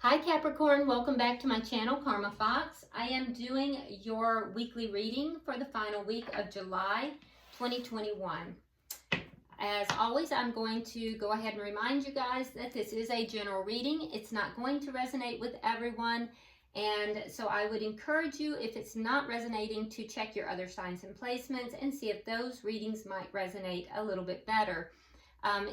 Hi Capricorn, welcome back to my channel, Karma Fox. I am doing your weekly reading for the final week of July 2021. As always, I'm going to go ahead and remind you guys that this is a general reading. It's not going to resonate with everyone. And so I would encourage you, if it's not resonating, to check your other signs and placements and see if those readings might resonate a little bit better.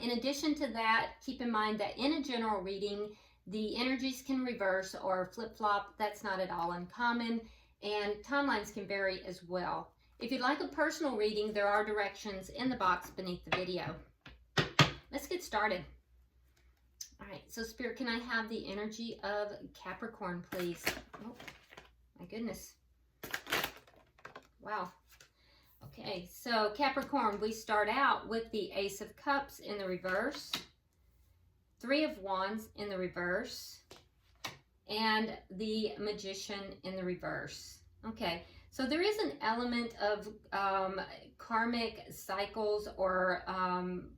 In addition to that, keep in mind that in a general reading, the energies can reverse or flip-flop. That's not at all uncommon, and timelines can vary as well. If you'd like a personal reading, there are directions in the box beneath the video. Let's get started. All right, so Spirit, can I have the energy of Capricorn, please? Oh, my goodness. Wow. Okay, so Capricorn, we start out with the Ace of Cups in the reverse, Three of Wands in the reverse, and the Magician in the reverse. Okay, so there is an element of karmic cycles or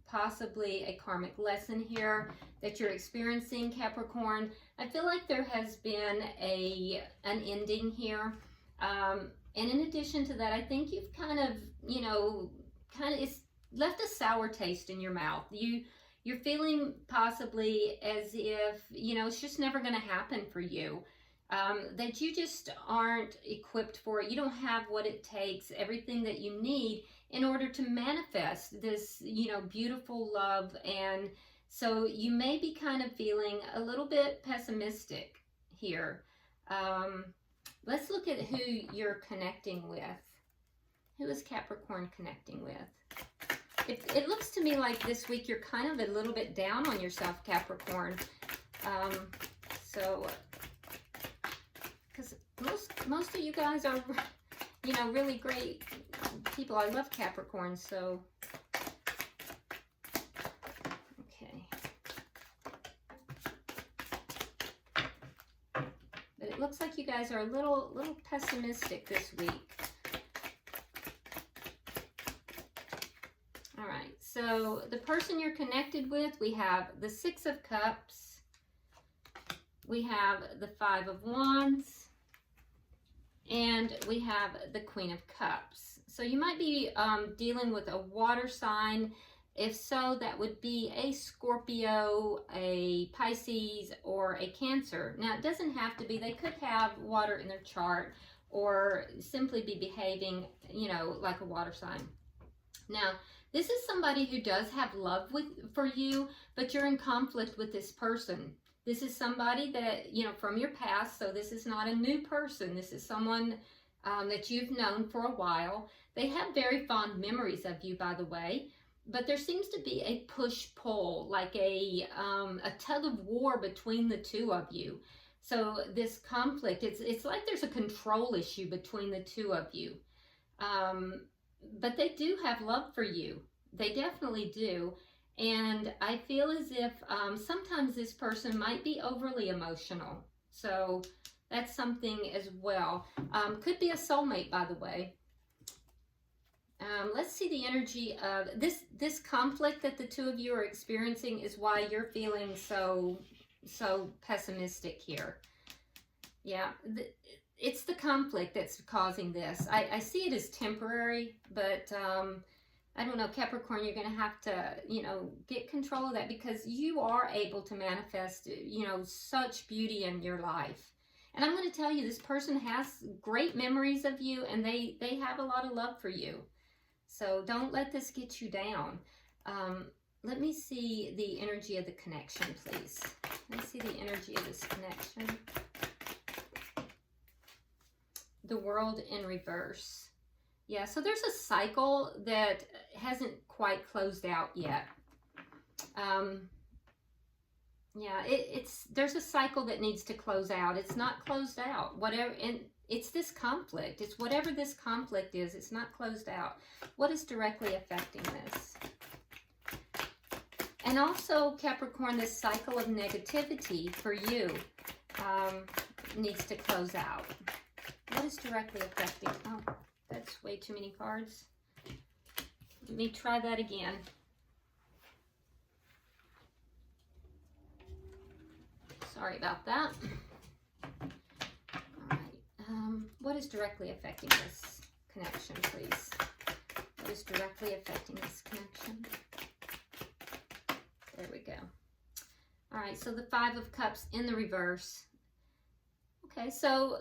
possibly a karmic lesson here that you're experiencing, Capricorn. I feel like there has been an ending here. And in addition to that, I think you've kind of, it's left a sour taste in your mouth. You're feeling possibly as if, it's just never going to happen for you. That you just aren't equipped for it. You don't have what it takes, everything that you need in order to manifest this, beautiful love. And so you may be kind of feeling a little bit pessimistic here. Let's look at who you're connecting with. Who is Capricorn connecting with? It looks to me like this week you're kind of a little bit down on yourself, Capricorn. Because most of you guys are, really great people. I love Capricorn, so... Okay. But it looks like you guys are a little pessimistic this week. So the person you're connected with, we have the Six of Cups, we have the Five of Wands, and we have the Queen of Cups. So you might be dealing with a water sign. If so, that would be a Scorpio, a Pisces, or a Cancer. Now, it doesn't have to be. They could have water in their chart or simply be behaving, like a water sign. Now, this is somebody who does have love for you, but you're in conflict with this person. This is somebody that, from your past, so this is not a new person. This is someone that you've known for a while. They have very fond memories of you, by the way, but there seems to be a push-pull, like a tug of war between the two of you. So this conflict, it's like there's a control issue between the two of you. But they do have love for you. They definitely do. And I feel as if sometimes this person might be overly emotional. So that's something as well. Could be a soulmate, by the way. Let's see the energy of this conflict that the two of you are experiencing is why you're feeling so pessimistic here. Yeah. It's the conflict that's causing this. I see it as temporary, but I don't know, Capricorn, you're going to have to, get control of that because you are able to manifest, such beauty in your life. And I'm going to tell you, this person has great memories of you and they have a lot of love for you. So don't let this get you down. Let me see the energy of the connection, please. Let me see the energy of this connection. The World in reverse. Yeah, so there's a cycle that hasn't quite closed out yet. Yeah, there's a cycle that needs to close out. It's not closed out. Whatever, and it's this conflict. It's whatever this conflict is. It's not closed out. What is directly affecting this? And also, Capricorn, this cycle of negativity for you needs to close out. What is directly affecting? Oh, that's way too many cards. Let me try that again. Sorry about that. All right. What is directly affecting this connection, please? What is directly affecting this connection? There we go. All right, so the Five of Cups in the reverse. Okay, so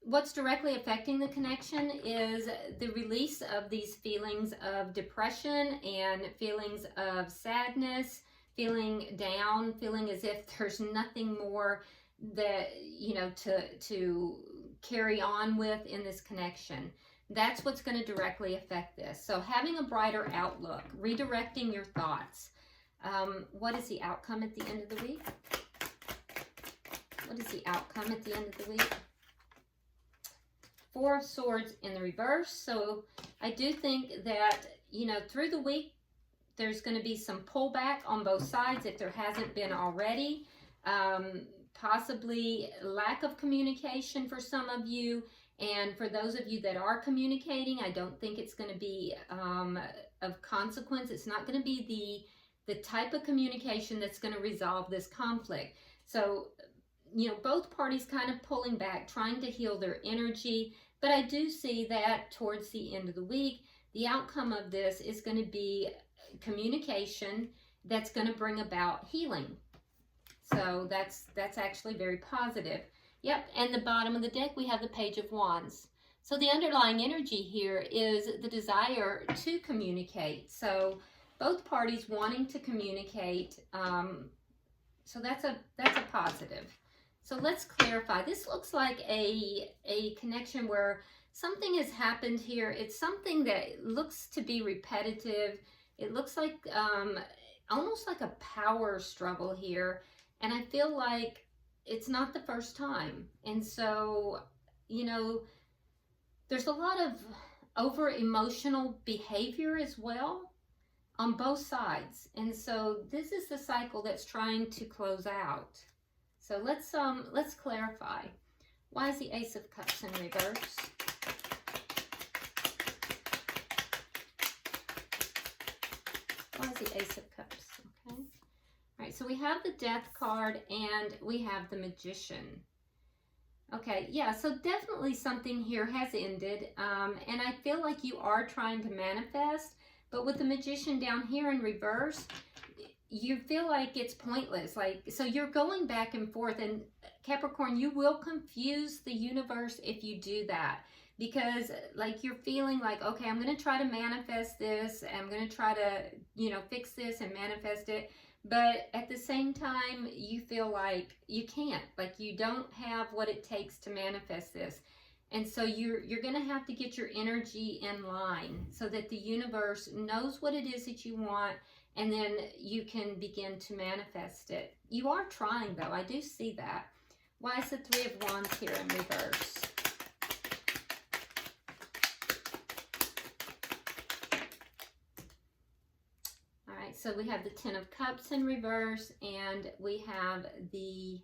what's directly affecting the connection is the release of these feelings of depression and feelings of sadness, feeling down, feeling as if there's nothing more that, you know, to carry on with in this connection. That's what's going to directly affect this. So having a brighter outlook, redirecting your thoughts. What is the outcome at the end of the week? What is the outcome at the end of the week? Four of Swords in the reverse. So I do think that, you know, through the week, there's going to be some pullback on both sides if there hasn't been already. Possibly lack of communication for some of you. And for those of you that are communicating, I don't think it's going to be of consequence. It's not going to be the type of communication that's going to resolve this conflict. So, you know, both parties kind of pulling back, trying to heal their energy. But I do see that towards the end of the week, the outcome of this is going to be communication that's going to bring about healing. So that's actually very positive. Yep, and the bottom of the deck, we have the Page of Wands. So the underlying energy here is the desire to communicate. So both parties wanting to communicate. So that's a positive. So let's clarify. This looks like a connection where something has happened here. It's something that looks to be repetitive. It looks like almost like a power struggle here. And I feel like it's not the first time. And so, you know, there's a lot of over emotional behavior as well on both sides. And so this is the cycle that's trying to close out. So let's clarify. Why is the Ace of Cups in reverse? Why is the Ace of Cups? Okay. All right, so we have the Death card and we have the Magician. Okay, yeah, so definitely something here has ended. And I feel like you are trying to manifest, but with the Magician down here in reverse, you feel like it's pointless. Like, so you're going back and forth, and Capricorn, you will confuse the universe if you do that, because like you're feeling like, okay, I'm going to try to manifest this. I'm going to try to, you know, fix this and manifest it. But at the same time, you feel like you can't, like you don't have what it takes to manifest this. And so you're going to have to get your energy in line so that the universe knows what it is that you want, and then you can begin to manifest it. You are trying, though. I do see that. Why is the Three of Wands here in reverse? All right, so we have the Ten of Cups in reverse, and we have the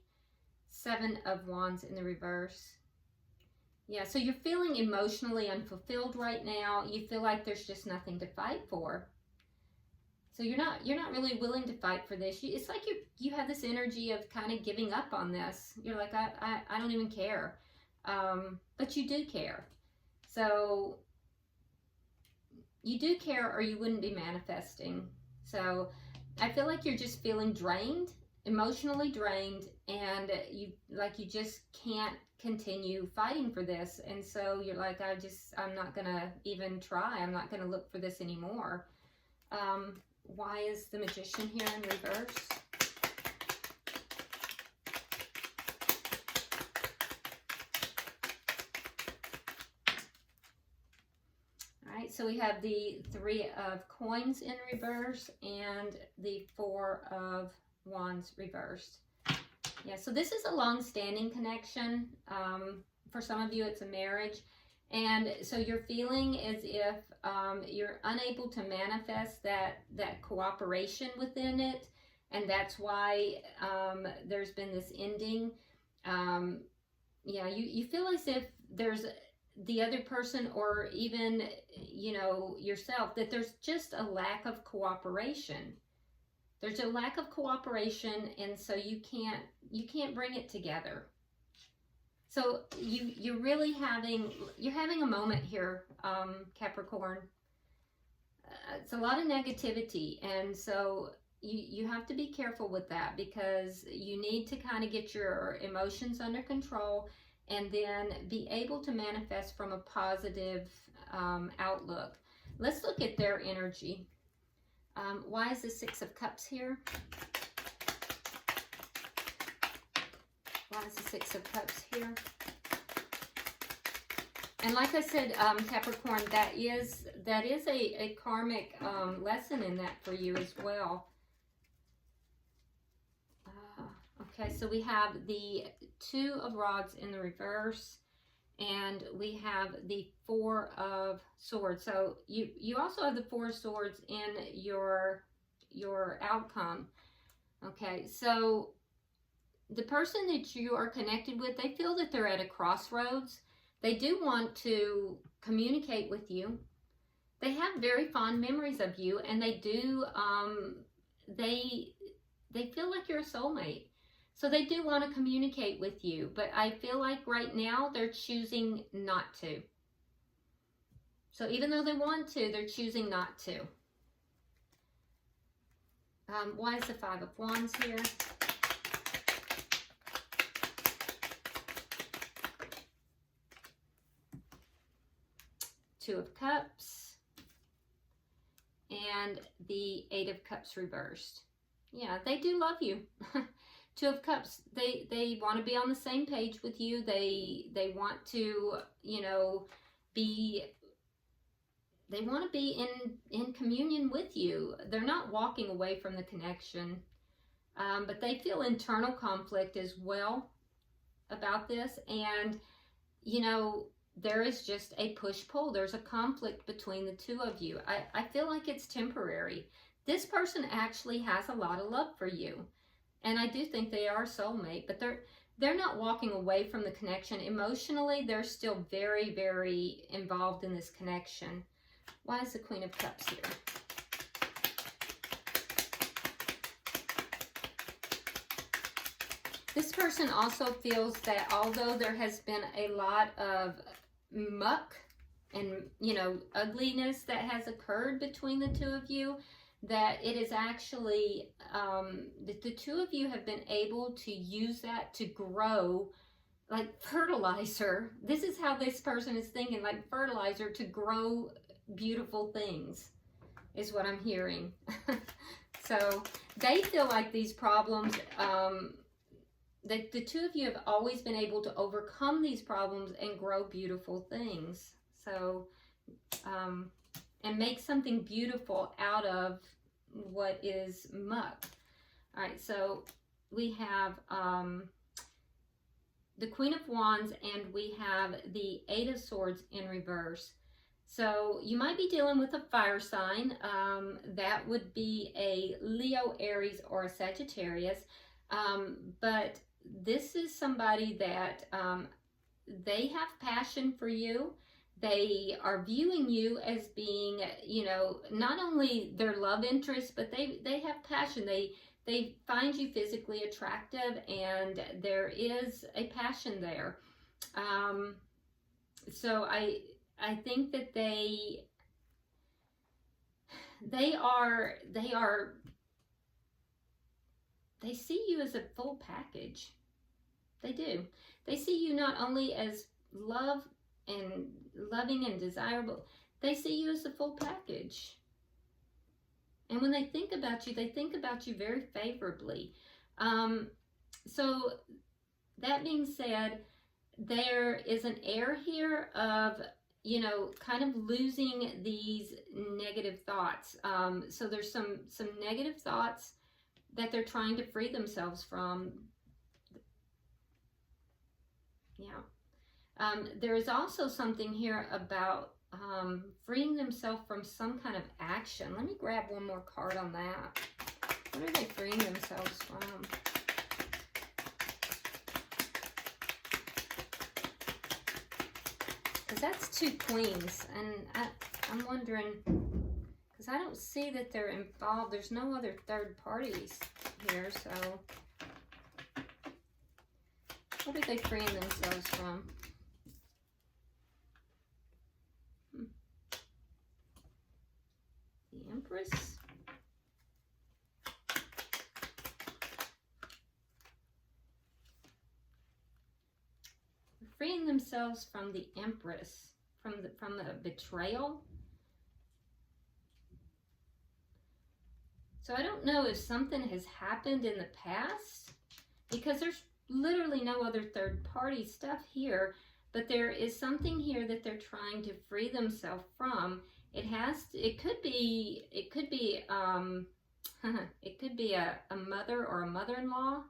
Seven of Wands in the reverse. Yeah, so you're feeling emotionally unfulfilled right now. You feel like there's just nothing to fight for. So you're not really willing to fight for this. It's like you have this energy of kind of giving up on this. You're like, I don't even care. But you do care. So you do care, or you wouldn't be manifesting. So I feel like you're just feeling drained, emotionally drained, and you just can't continue fighting for this. And so you're like, I'm not gonna even try. I'm not gonna look for this anymore. Why is the Magician here in reverse? All right, so we have the Three of Coins in reverse and the Four of Wands reversed. Yeah, so this is a long-standing connection. For some of you, it's a marriage. And so you're feeling as if you're unable to manifest that cooperation within it. And that's why there's been this ending. Yeah, you feel as if there's the other person, or even, you know, yourself, that there's just a lack of cooperation. There's a lack of cooperation, and so you can't bring it together. So you're really having a moment here, Capricorn. It's a lot of negativity, and so you have to be careful with that, because you need to kind of get your emotions under control and then be able to manifest from a positive outlook. Let's look at their energy. Why is the Six of Cups here? Why is the Six of Cups here? And like I said, Capricorn, that is a karmic lesson in that for you as well. Okay, so we have the Two of Rods in the reverse, and we have the Four of Swords. So you also have the Four of Swords in your outcome. Okay, so the person that you are connected with, they feel that they're at a crossroads. They do want to communicate with you. They have very fond memories of you, and they do, they feel like you're a soulmate. So they do want to communicate with you, but I feel like right now they're choosing not to. So even though they want to, they're choosing not to. Why is the Five of Wands here? Two of Cups and the Eight of Cups reversed. Yeah, they do love you. Two of Cups, they want to be on the same page with you. They want to, you know, they want to be in communion with you. They're not walking away from the connection, but they feel internal conflict as well about this. And, you know, there is just a push-pull. There's a conflict between the two of you. I feel like it's temporary. This person actually has a lot of love for you. And I do think they are a soulmate, but they're not walking away from the connection. Emotionally, they're still very, very involved in this connection. Why is the Queen of Cups here? This person also feels that although there has been a lot of muck and, you know, ugliness that has occurred between the two of you, that it is actually, the two of you have been able to use that to grow like fertilizer. This is how this person is thinking, like fertilizer to grow beautiful things, is what I'm hearing. So they feel like these problems, that the two of you have always been able to overcome these problems and grow beautiful things. So, and make something beautiful out of what is muck. All right, so we have the Queen of Wands, and we have the Eight of Swords in reverse. So you might be dealing with a fire sign. That would be a Leo, Aries, or a Sagittarius. But this is somebody that they have passion for you. They are viewing you as being, you know, not only their love interest, but they have passion. They find you physically attractive, and there is a passion there. So I think that they see you as a full package. They do. They see you not only as loving and desirable, they see you as a full package. And when they think about you very favorably. So that being said, there is an air here of, you know, kind of losing these negative thoughts. So there's some negative thoughts that they're trying to free themselves from. Yeah. There is also something here about freeing themselves from some kind of action. Let me grab one more card on that. What are they freeing themselves from? Because that's two queens, and I'm wondering, because because I don't see that they're involved. There's no other third parties here, so what are they freeing themselves from? The Empress. Freeing themselves from the Empress, from the betrayal. So I don't know if something has happened in the past, because there's literally no other third party stuff here, but there is something here that they're trying to free themselves from. It could be it could be a mother or a mother-in-law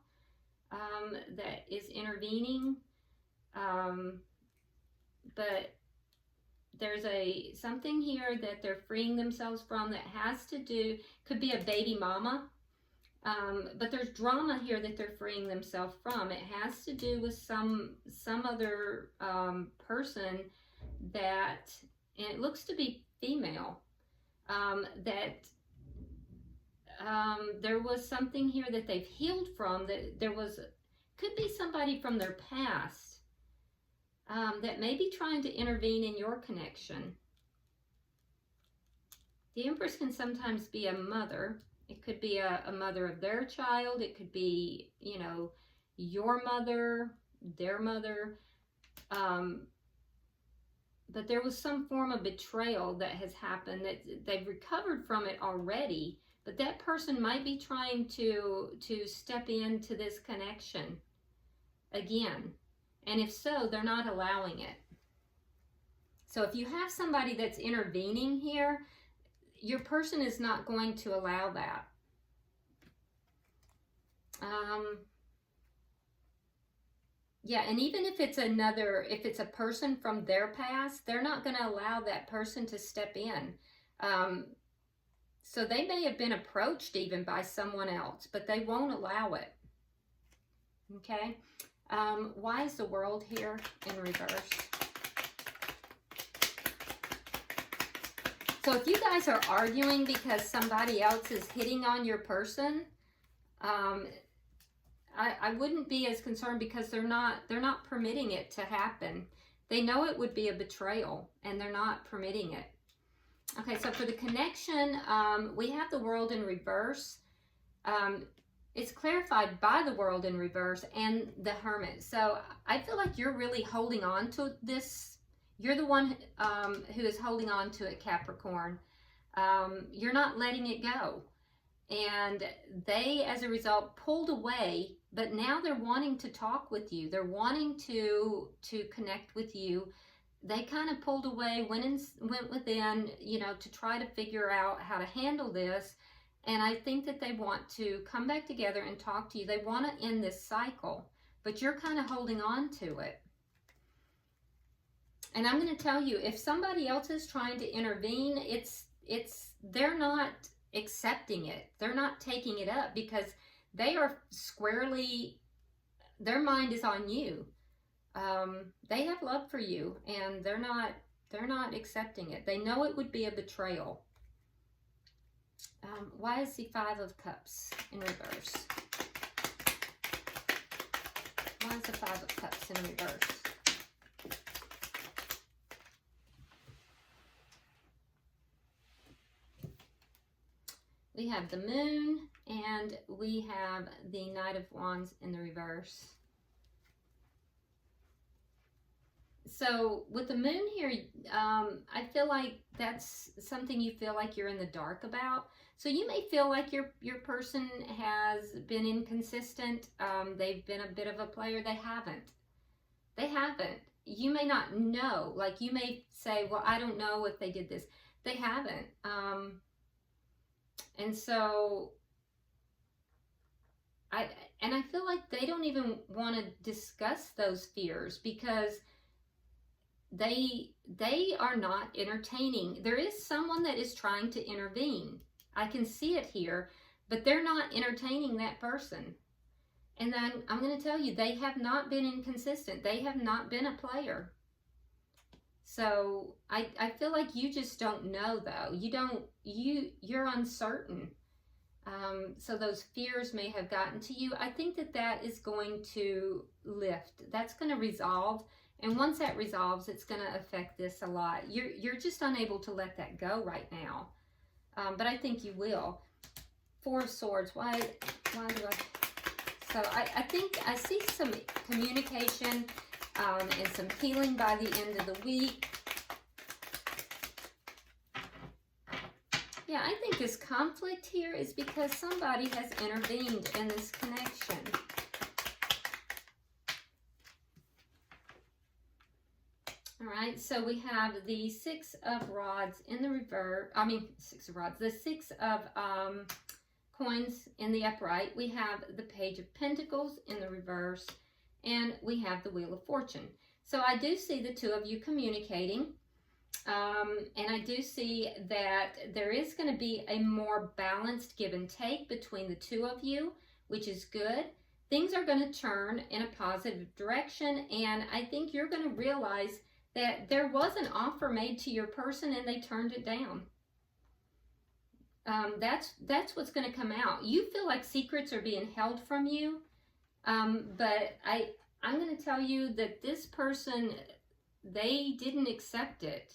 that is intervening. But there's something here that they're freeing themselves from that has to do, could be a baby mama, but there's drama here that they're freeing themselves from. It has to do with some other person that, and it looks to be female, that there was something here that they've healed from, that could be somebody from their past that may be trying to intervene in your connection. The Empress can sometimes be a mother. It could be a mother of their child. It could be, you know, your mother, their mother. But there was some form of betrayal that has happened, that they've recovered from it already. But that person might be trying to step into this connection again. And if so, they're not allowing it. So if you have somebody that's intervening here, your person is not going to allow that. Yeah, and even if it's a person from their past, they're not going to allow that person to step in. So they may have been approached even by someone else, but they won't allow it. Okay? Why is the World here in reverse? So if you guys are arguing because somebody else is hitting on your person, I wouldn't be as concerned, because they're not permitting it to happen. They know it would be a betrayal, and they're not permitting it. Okay, so for the connection, we have the World in reverse. It's clarified by the World in reverse and the Hermit. So I feel like you're really holding on to this. You're the one who is holding on to it, Capricorn. You're not letting it go. And they, as a result, pulled away, but now they're wanting to talk with you. They're wanting to connect with you. They kind of pulled away, went within, you know, to try to figure out how to handle this. And I think that they want to come back together and talk to you. They want to end this cycle, but you're kind of holding on to it. And I'm going to tell you, if somebody else is trying to intervene, they're not accepting it. They're not taking it up, because they are squarely, their mind is on you. They have love for you, and they're not accepting it. They know it would be a betrayal. Why is the Five of Cups in reverse? Why is the Five of Cups in reverse? We have the Moon, and we have the Knight of Wands in the reverse. So with the Moon here, I feel like that's something you feel like you're in the dark about. So you may feel like your person has been inconsistent. They've been a bit of a player. They haven't. They haven't. You may not know. Like, you may say, well, I don't know if they did this. They haven't. And so I feel like they don't even want to discuss those fears, because they are not entertaining. There is someone that is trying to intervene. I can see it here, but they're not entertaining that person. And then I'm going to tell you, they have not been inconsistent. They have not been a player. So I feel like you just don't know, though. You're uncertain. So those fears may have gotten to you. I think that that is going to lift. That's going to resolve. And once that resolves, it's going to affect this a lot. You're just unable to let that go right now. But I think you will. Four of Swords. Why do I... So I think I see some communication and some healing by the end of the week. Yeah, I think this conflict here is because somebody has intervened in this connection. All right, so we have the Six of Rods in the reverse. Six of Rods. The Six of Coins in the upright. We have the Page of Pentacles in the reverse. And we have the Wheel of Fortune. So I do see the two of you communicating. And I do see that there is going to be a more balanced give and take between the two of you, which is good. Things are going to turn in a positive direction. And I think you're going to realize that there was an offer made to your person and they turned it down. That's what's going to come out. You feel like secrets are being held from you, but I'm going to tell you that this person, they didn't accept it.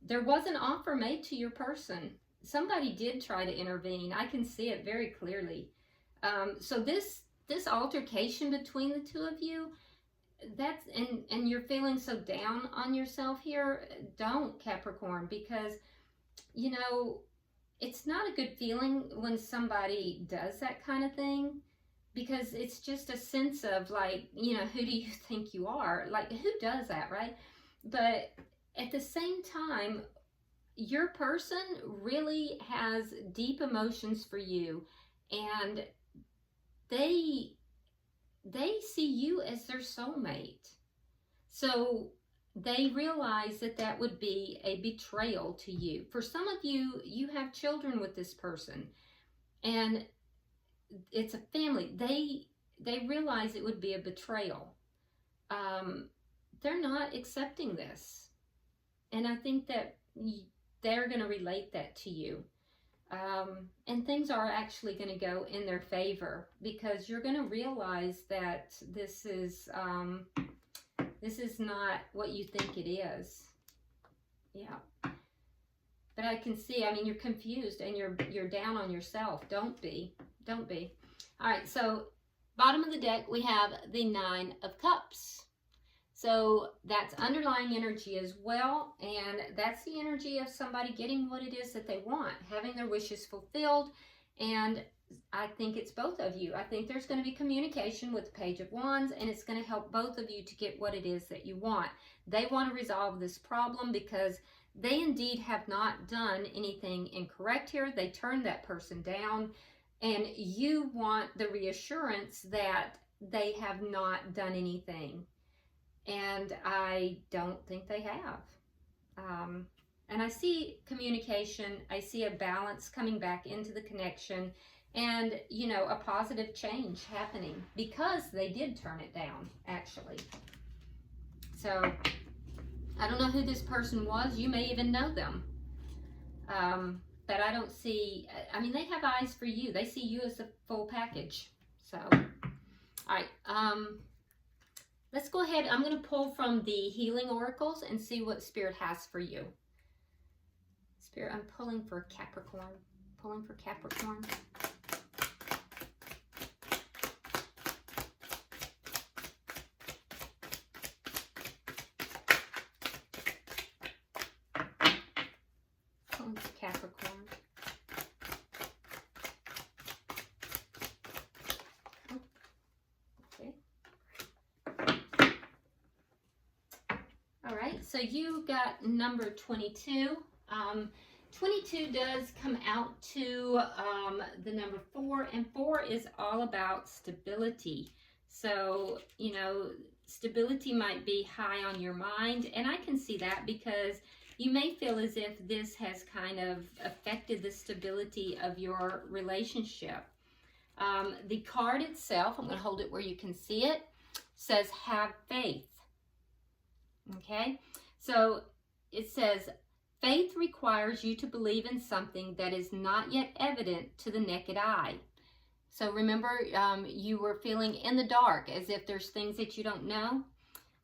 There was an offer made to your person. Somebody did try to intervene. I can see it very clearly. So this altercation between the two of you, and you're feeling so down on yourself here. Don't, Capricorn, because you know, it's not a good feeling when somebody does that kind of thing, because it's just a sense of like, you know, who do you think you are? Like, who does that, right? But at the same time, your person really has deep emotions for you, and they see you as their soulmate. So they realize that that would be a betrayal to you. For some of you, you have children with this person, and it's a family. They realize it would be a betrayal. They're not accepting this. And I think that they're going to relate that to you. And things are actually going to go in their favor, because you're going to realize that this is not what you think it is. Yeah. But I can see, I mean, you're confused and you're down on yourself. Don't be. Don't be. All right, so bottom of the deck, we have the Nine of Cups. So that's underlying energy as well, and that's the energy of somebody getting what it is that they want, having their wishes fulfilled. And I think it's both of you. I think there's going to be communication with the Page of Wands, and it's going to help both of you to get what it is that you want. They want to resolve this problem because they indeed have not done anything incorrect here. They turned that person down, and you want the reassurance that they have not done anything. And I don't think they have. And I see communication. I see a balance coming back into the connection, and, you know, a positive change happening because they did turn it down, actually. So I don't know who this person was. You may even know them. But I don't see, I mean, they have eyes for you. They see you as the full package. So, all right. Let's go ahead. I'm going to pull from the Healing Oracles and see what Spirit has for you. Spirit, I'm pulling for Capricorn. Pulling for Capricorn. Pulling for Capricorn. So you got number 22. 22 does come out to the number 4, and 4 is all about stability. So, you know, stability might be high on your mind, and I can see that because you may feel as if this has kind of affected the stability of your relationship. The card itself, I'm going to hold it where you can see it, says have faith. Okay? So it says, faith requires you to believe in something that is not yet evident to the naked eye. So remember, you were feeling in the dark, as if there's things that you don't know.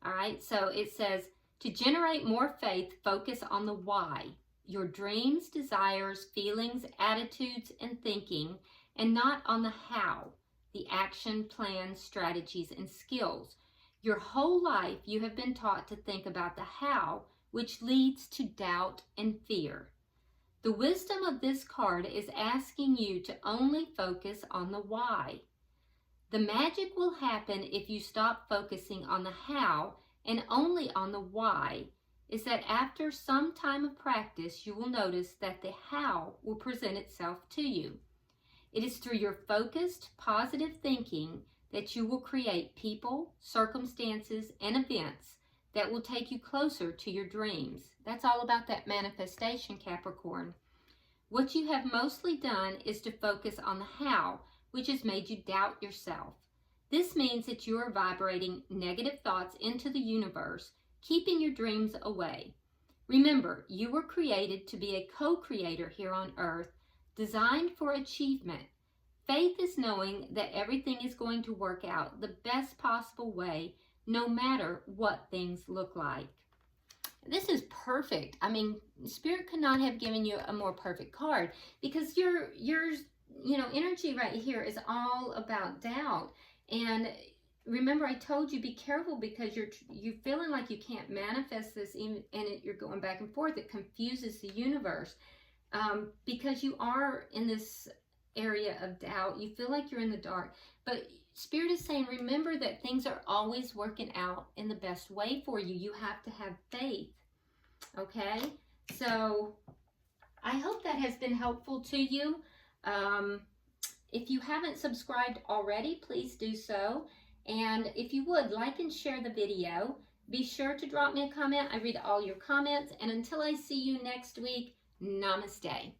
All right, so it says, to generate more faith, focus on the why, your dreams, desires, feelings, attitudes, and thinking, and not on the how, the action, plans, strategies, and skills. Your whole life, you have been taught to think about the how, which leads to doubt and fear. The wisdom of this card is asking you to only focus on the why. The magic will happen if you stop focusing on the how and only on the why, is that after some time of practice, you will notice that the how will present itself to you. It is through your focused, positive thinking that you will create people, circumstances, and events that will take you closer to your dreams. That's all about that manifestation, Capricorn. What you have mostly done is to focus on the how, which has made you doubt yourself. This means that you are vibrating negative thoughts into the universe, keeping your dreams away. Remember, you were created to be a co-creator here on earth, designed for achievement. Faith is knowing that everything is going to work out the best possible way, no matter what things look like. This is perfect. I mean, Spirit could not have given you a more perfect card, because your energy right here is all about doubt. And remember, I told you, be careful, because you're feeling like you can't manifest this, and you're going back and forth. It confuses the universe, because you are in this area of doubt. You feel like you're in the dark, but Spirit is saying, remember that things are always working out in the best way for you. You have to have faith. Okay, so I hope that has been helpful to you. If you haven't subscribed already, please do so. And if you would, like and share the video. Be sure to drop me a comment. I read all your comments. And until I see you next week, namaste.